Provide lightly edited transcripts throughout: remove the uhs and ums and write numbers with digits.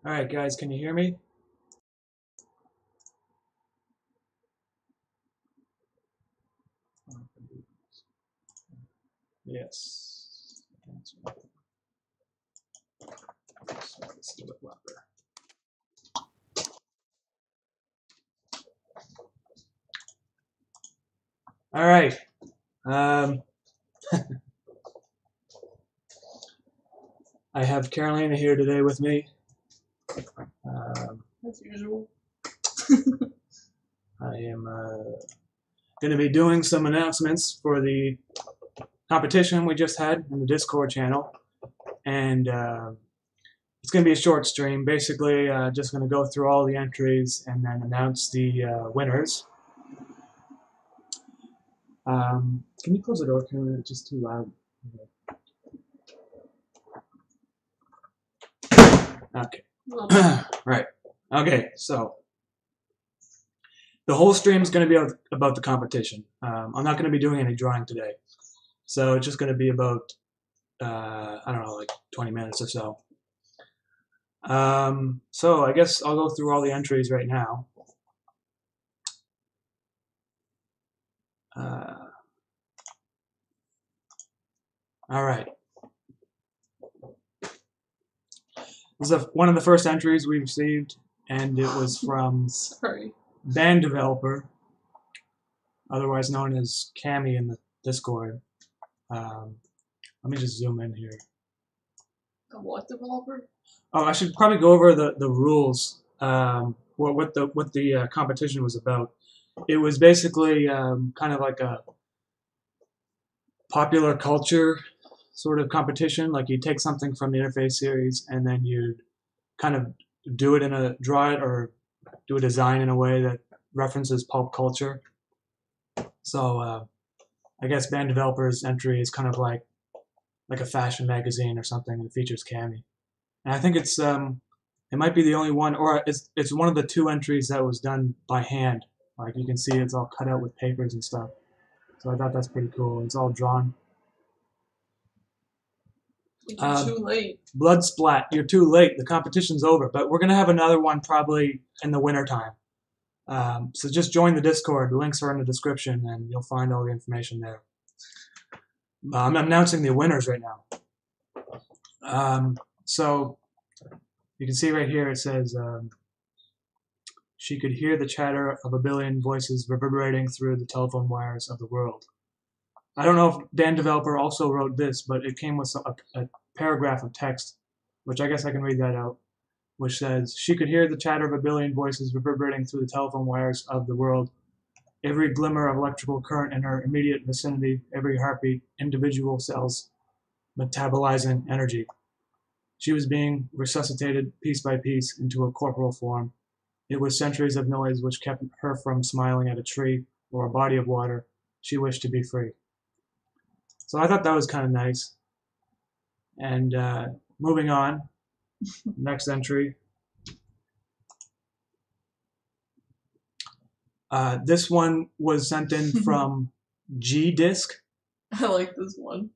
Alright guys, can you hear me? Yes. So let's do it louder. Alright. I have Carolina here today with me. As usual. I am going to be doing some announcements for the competition we just had in the Discord channel. And it's going to be a short stream. Basically, just going to go through all the entries and then announce the winners. Can you close the door, Carolina? It's just too loud. Okay. Right. Okay, so the whole stream is going to be about the competition. I'm not going to be doing any drawing today. So it's just going to be about, I don't know, like 20 minutes or so. So I guess I'll go through all the entries right now. All right. This is one of the first entries we received, and it was from Band Developer, otherwise known as Cami in the Discord. Let me just zoom in here. A what developer? Oh, I should probably go over the rules. What the competition was about. It was basically kind of like a popular culture sort of competition. Like you take something from the interface series and then you kind of do it draw it or do a design in a way that references pulp culture. So I guess Band Developer's entry is kind of like a fashion magazine or something that features Cami. And I think it's it might be the only one, or it's one of the two entries that was done by hand. Like you can see, it's all cut out with papers and stuff. So I thought that's pretty cool. It's all drawn. You're too late. Blood splat. You're too late. The competition's over. But we're gonna have another one probably in the winter time. So just join the Discord. The links are in the description, and you'll find all the information there. I'm announcing the winners right now. So you can see right here it says she could hear the chatter of a billion voices reverberating through the telephone wires of the world. I don't know if Band Developer also wrote this, but it came with a paragraph of text, which I guess I can read that out, which says, she could hear the chatter of a billion voices reverberating through the telephone wires of the world. Every glimmer of electrical current in her immediate vicinity, every heartbeat, individual cells metabolizing energy. She was being resuscitated piece by piece into a corporal form. It was centuries of noise which kept her from smiling at a tree or a body of water. She wished to be free. So I thought that was kind of nice. And moving on, next entry. This one was sent in from G-Disc. I like this one.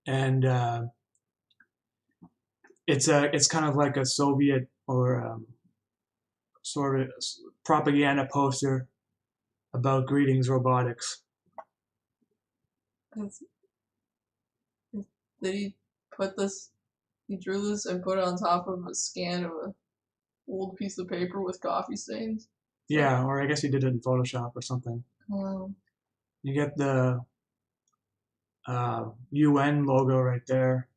And it's kind of like a Soviet or sort of propaganda poster about greetings robotics. Did he put this? He drew this and put it on top of a scan of an old piece of paper with coffee stains. Yeah, or I guess he did it in Photoshop or something. You get the UN logo right there.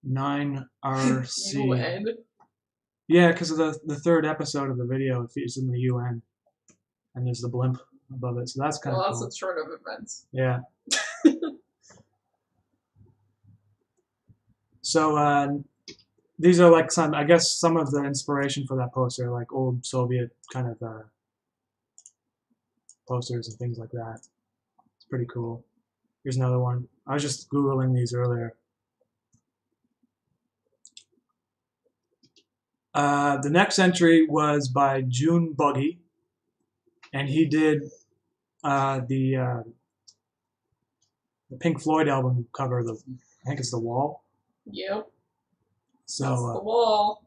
9RC. UN? Yeah, because of the third episode of the video, it's in the UN. And there's the blimp above it, so that's kind of cool. Well, that's a chart of events. Yeah. So these are like some of the inspiration for that poster, like old Soviet kind of posters and things like that. It's pretty cool. Here's another one. I was just Googling these earlier. The next entry was by June Buggy, and he did the Pink Floyd album cover. I think it's The Wall. Yep. So the wall.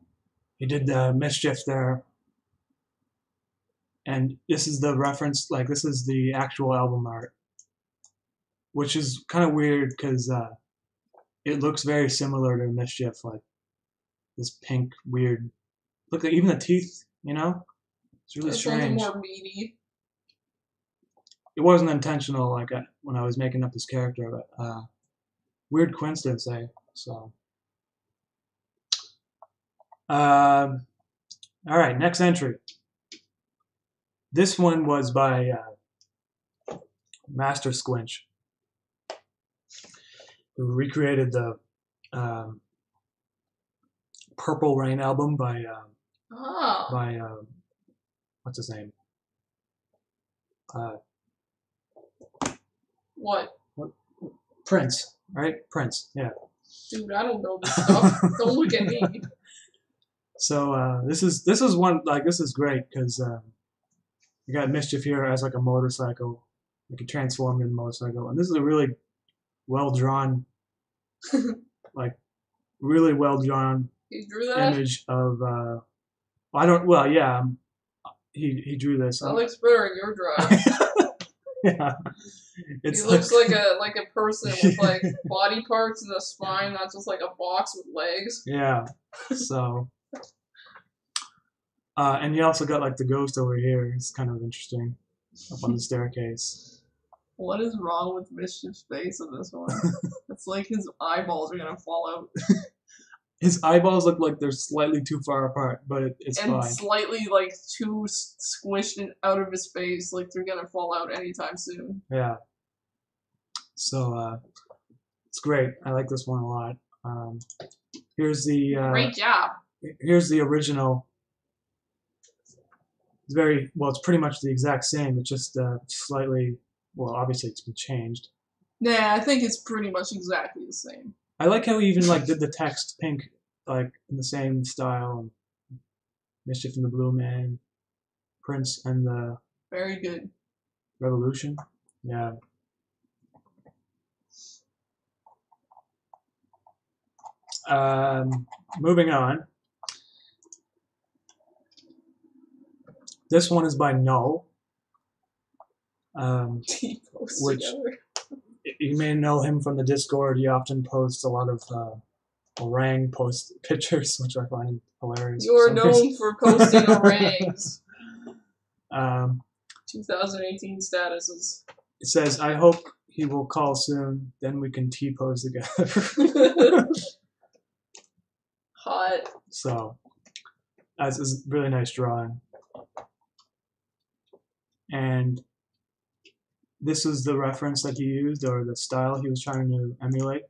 he did the mischief there. And this is the reference, like this is the actual album art, which is kind of weird because it looks very similar to Mischief, like this pink, weird. Look at even the teeth, you know? It's really This one's strange. more meaty. It wasn't intentional, like when I was making up this character, but weird coincidence, eh? So, all right, next entry. This one was by Master Squinch, who recreated the Purple Rain album by what's his name? What? Prince, right? Prince, yeah. Dude, I don't know this stuff. Don't look at me. So this is one, like, this is great because you got Mischief here as like a motorcycle. You can transform into a motorcycle, and this is a really well drawn, like really well drawn He drew that? image of. I don't. Well, yeah, he drew this. That looks better in your drawing. Yeah, He looks like a person with like body parts and a spine, not just like a box with legs. Yeah. So. And you also got like the ghost over here. It's kind of interesting up on the staircase. What is wrong with Mischief's face in this one? It's like his eyeballs are gonna fall out. His eyeballs look like they're slightly too far apart, but it's and fine. Slightly like too squished out of his face, like they're gonna fall out anytime soon. Yeah. So it's great. I like this one a lot. Here's the great job. Here's the original. It's very well. It's pretty much the exact same. It's just slightly. Well, obviously it's been changed. Nah, I think it's pretty much exactly the same. I like how he even like did the text pink, like in the same style. And Mischief and the Blue Man, Prince and the very good Revolution. Yeah. Moving on. This one is by Null, which you may know him from the Discord. He often posts a lot of orang post pictures, which I find hilarious. You're known for posting orangs. 2018 statuses. It says, "I hope he will call soon. Then we can T-pose together." Hot. So that's a really nice drawing. And this is the reference that he used, or the style he was trying to emulate.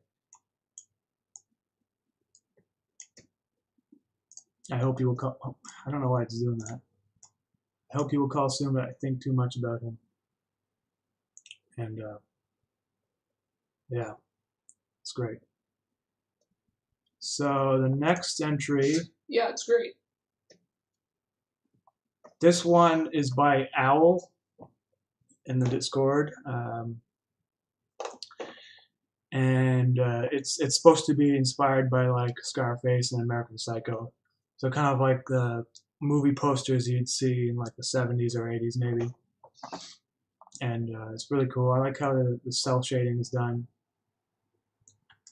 I hope he will call. Oh, I don't know why it's doing that. I hope he will call soon, but I think too much about him. And yeah, it's great. So the next entry. Yeah, it's great. This one is by Owl in the Discord, and it's supposed to be inspired by like Scarface and American Psycho, so kind of like the movie posters you'd see in like the 70s or 80s maybe. And it's really cool. I like how the cell shading is done.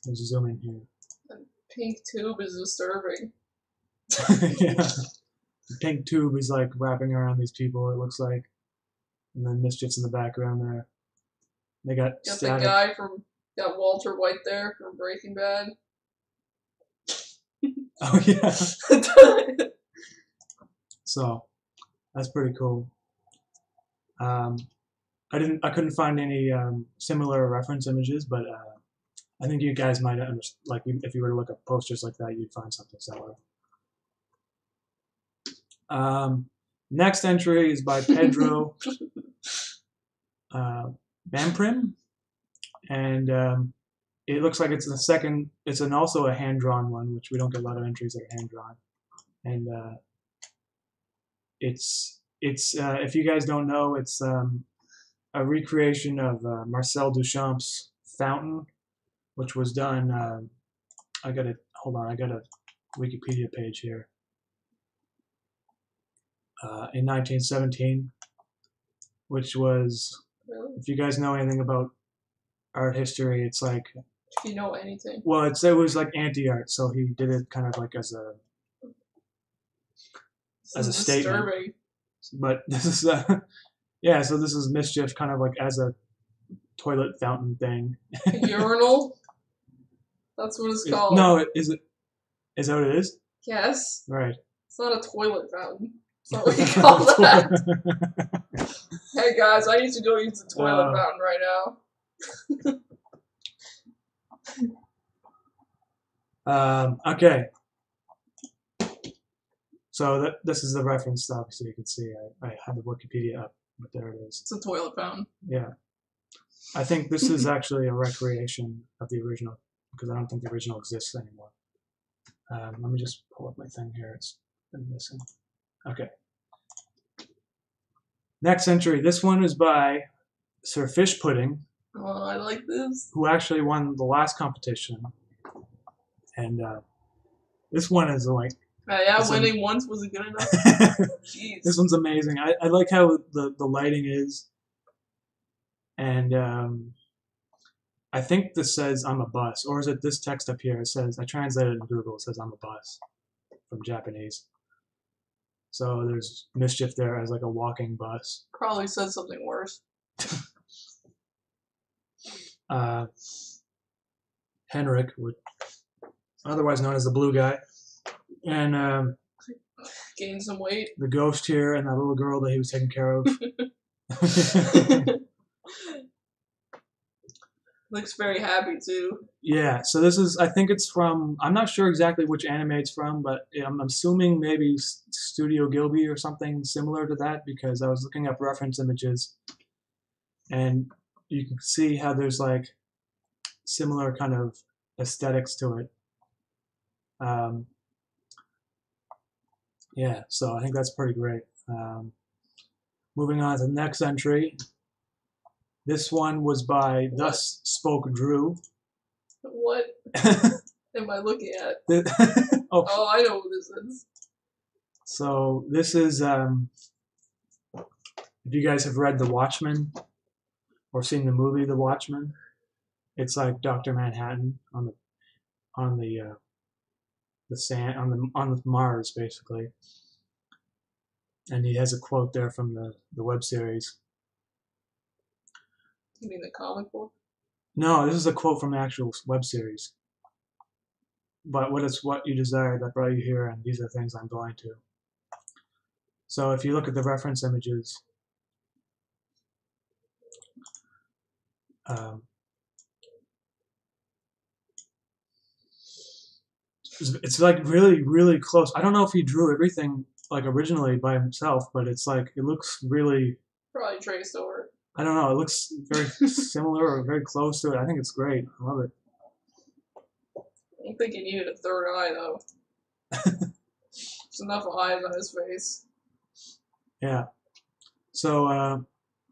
Let's zoom in here. The pink tube is disturbing. Yeah. The pink tube is like wrapping around these people, it looks like. And then Mischief's in the background there. They got the guy from Walter White there from Breaking Bad. Oh yeah. So that's pretty cool. I couldn't find any similar reference images, but I think you guys might understand. Like if you were to look up posters like that, you'd find something similar. Next entry is by Pedro Bamprim, and it looks like it's the second. It's also a hand-drawn one, which we don't get a lot of entries that are hand-drawn. And it's if you guys don't know, it's a recreation of Marcel Duchamp's Fountain, which was done. I gotta Wikipedia page here. In 1917, which was, Really? if you guys know anything about art history, it's like, If you know anything. well, it was like anti-art, so he did it kind of like as a statement. Disturbing. But this is yeah, so this is mischief kind of like as a toilet fountain thing. Urinal? That's what it's called. No, is that what it is? Yes. Right. It's not a toilet fountain. It's not what you call that. Hey guys, I need to go use the toilet fountain right now. Okay. So this is the reference stuff, so you can see I had the Wikipedia up, but there it is. It's a toilet fountain. Yeah. I think this is actually a recreation of the original, because I don't think the original exists anymore. Let me just pull up my thing here. It's been missing. Okay. Next entry. This one is by Sir Fish Pudding. Oh, I like this. Who actually won the last competition. And this one is like... yeah, winning once wasn't good enough. Jeez. This one's amazing. I like how the lighting is. And I think this says I'm a bus. Or is it this text up here? It says, I translated it in Google. It says I'm a bus from Japanese. So there's mischief there as like a walking bus. Probably said something worse. Henrik, otherwise known as the blue guy. And gained some weight. The ghost here and that little girl that he was taking care of. Looks very happy too. Yeah, so this is, I think it's from, I'm not sure exactly which anime it's from, but I'm assuming maybe Studio Gilby or something similar to that, because I was looking up reference images and you can see how there's like similar kind of aesthetics to it. Yeah, so I think that's pretty great. Moving on to the next entry. This one was by Thus Spoke Drew. What am I looking at? Oh, I know what this is. So this is, if you guys have read The Watchmen or seen the movie The Watchmen, it's like Dr. Manhattan on the sand on Mars basically, and he has a quote there from the web series. You mean the comic book? No, this is a quote from the actual web series. But what is what you desire that brought you here, and these are things I'm blind to. So if you look at the reference images, it's like really, really close. I don't know if he drew everything like originally by himself, but it's like it looks really. Probably traced over. I don't know. It looks very similar or very close to it. I think it's great. I love it. I don't think he needed a third eye, though. There's enough eyes on his face. Yeah. So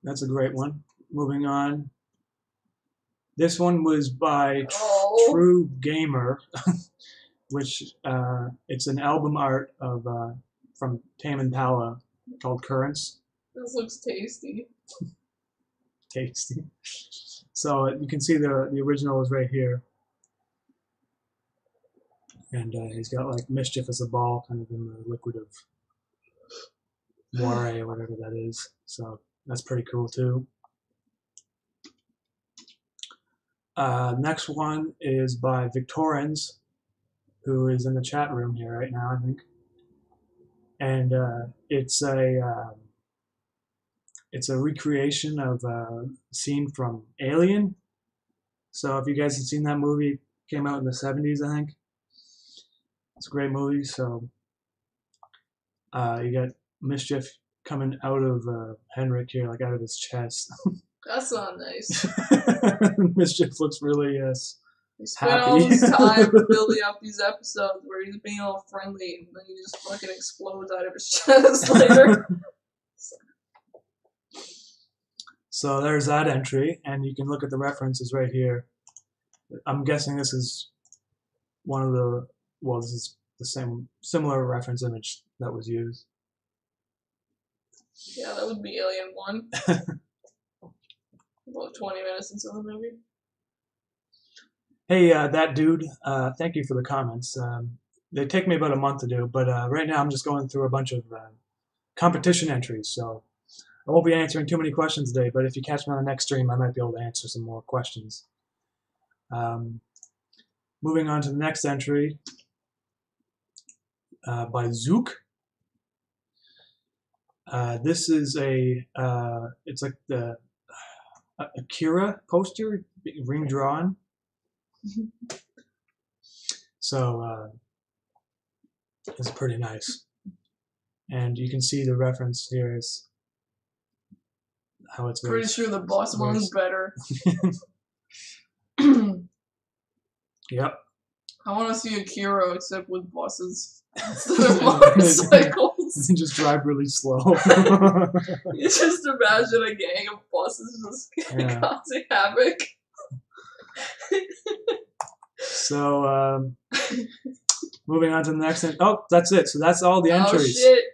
that's a great one. Moving on. This one was by True Gamer, which it's an album art of from Tame Impala called Currents. This looks tasty. Tasty. So you can see the original is right here, and he's got like mischief as a ball, kind of in the liquid of moire or whatever that is. So that's pretty cool too. Next one is by Victorins, who is in the chat room here right now, I think, and it's a recreation of a scene from Alien. So if you guys have seen that movie, it came out in the 70s, I think. It's a great movie. So you got mischief coming out of Henrik here, like out of his chest. That's not nice. Mischief looks really he spent happy. all this time building up these episodes where he's being all friendly, and then he just fucking explodes out of his chest later. So there's that entry, and you can look at the references right here. I'm guessing this is one of the, well, this is the similar reference image that was used. Yeah, that would be Alien 1. About 20 minutes into the movie. Hey, that dude, thank you for the comments. They take me about a month to do, but right now I'm just going through a bunch of competition entries, so I won't be answering too many questions today, but if you catch me on the next stream, I might be able to answer some more questions. Moving on to the next entry by Zook. This is it's like the Akira poster, ring drawn. So it's pretty nice. And you can see the reference here is how it's pretty sure the boss one's better. Yep. I want to see Akira except with bosses instead of motorcycles. They just drive really slow. You just imagine a gang of bosses just causing havoc. So, moving on to the next entry. Oh, that's it. So that's all the entries. Oh, shit.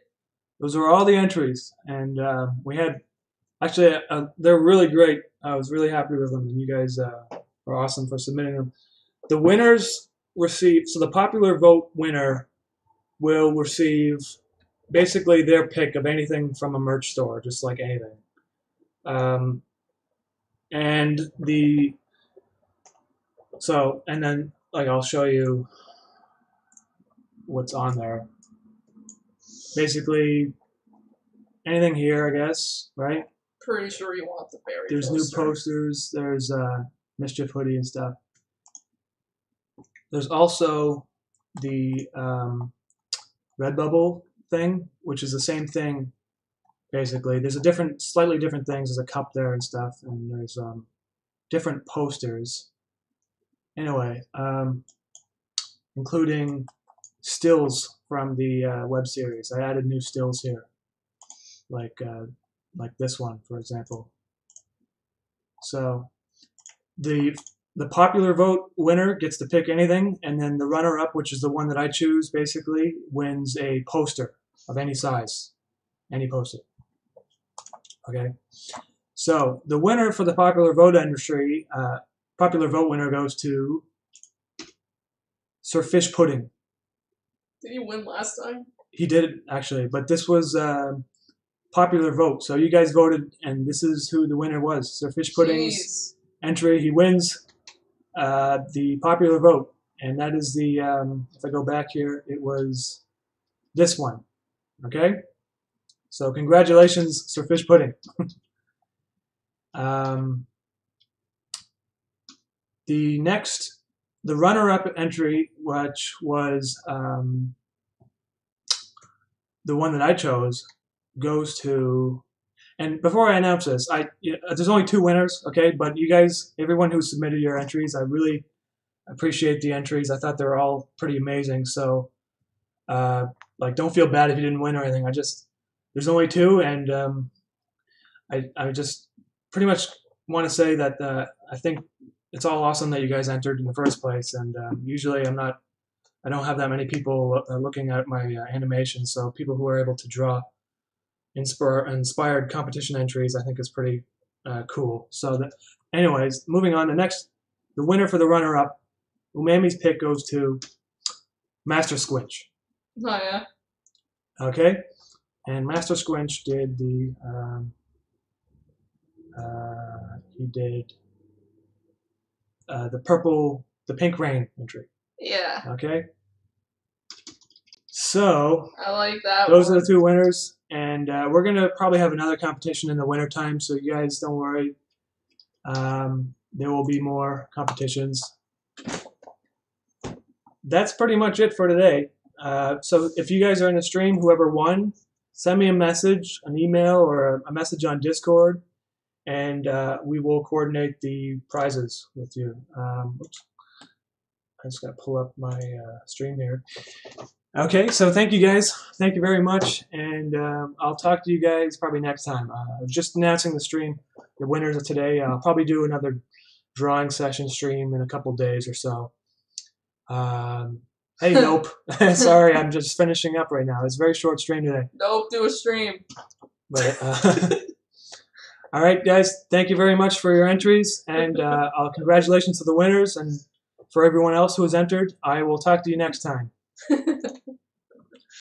Those were all the entries. And we had, actually, they're really great. I was really happy with them. And you guys are awesome for submitting them. The winners receive, so the popular vote winner will receive basically their pick of anything from a merch store, just like anything. And then like I'll show you what's on there. Basically anything here, I guess, right? Pretty sure you want the berry There's poster. new posters, there's Mischief hoodie and stuff. There's also the Redbubble thing, which is the same thing basically. There's slightly different things. There's a cup there and stuff, and there's different posters. Anyway, including stills from the web series. I added new stills here, like this one, for example. So the popular vote winner gets to pick anything, and then the runner-up, which is the one that I choose, basically wins a poster of any size, any poster. Okay, so the winner for the popular vote entry, popular vote winner goes to Sir Fish Pudding. Did he win last time? He did, actually, but this was popular vote. So you guys voted, and this is who the winner was. Sir Fish Pudding's entry. He wins the popular vote, and that is the, if I go back here, it was this one. Okay? So congratulations, Sir Fish Pudding. The runner-up entry, which was the one that I chose, goes to, and before I announce this, there's only 2 winners, okay? But you guys, everyone who submitted your entries, I really appreciate the entries. I thought they were all pretty amazing. So, like, don't feel bad if you didn't win or anything. There's only 2, and I just pretty much want to say that I think it's all awesome that you guys entered in the first place. And usually I don't have that many people looking at my animations, so people who are able to draw inspired competition entries, I think is pretty cool. So, anyways, moving on. The winner for the runner-up, Umami's pick goes to Master Squinch. Oh yeah. Okay, and Master Squinch did the he did the pink rain entry. Yeah. Okay. So I like that. Those are the 2 winners, and we're gonna probably have another competition in the wintertime, so you guys don't worry. There will be more competitions. That's pretty much it for today. So if you guys are in the stream, whoever won, send me a message, an email, or a message on Discord, and we will coordinate the prizes with you. Oops. I just got to pull up my stream here. Okay, so thank you guys. Thank you very much, and I'll talk to you guys probably next time. Just announcing the stream, the winners of today. I'll probably do another drawing session stream in a couple days or so. Hey, nope. Sorry, I'm just finishing up right now. It's a very short stream today. Nope, do a stream. But all right, guys. Thank you very much for your entries, and congratulations to the winners, and for everyone else who has entered. I will talk to you next time.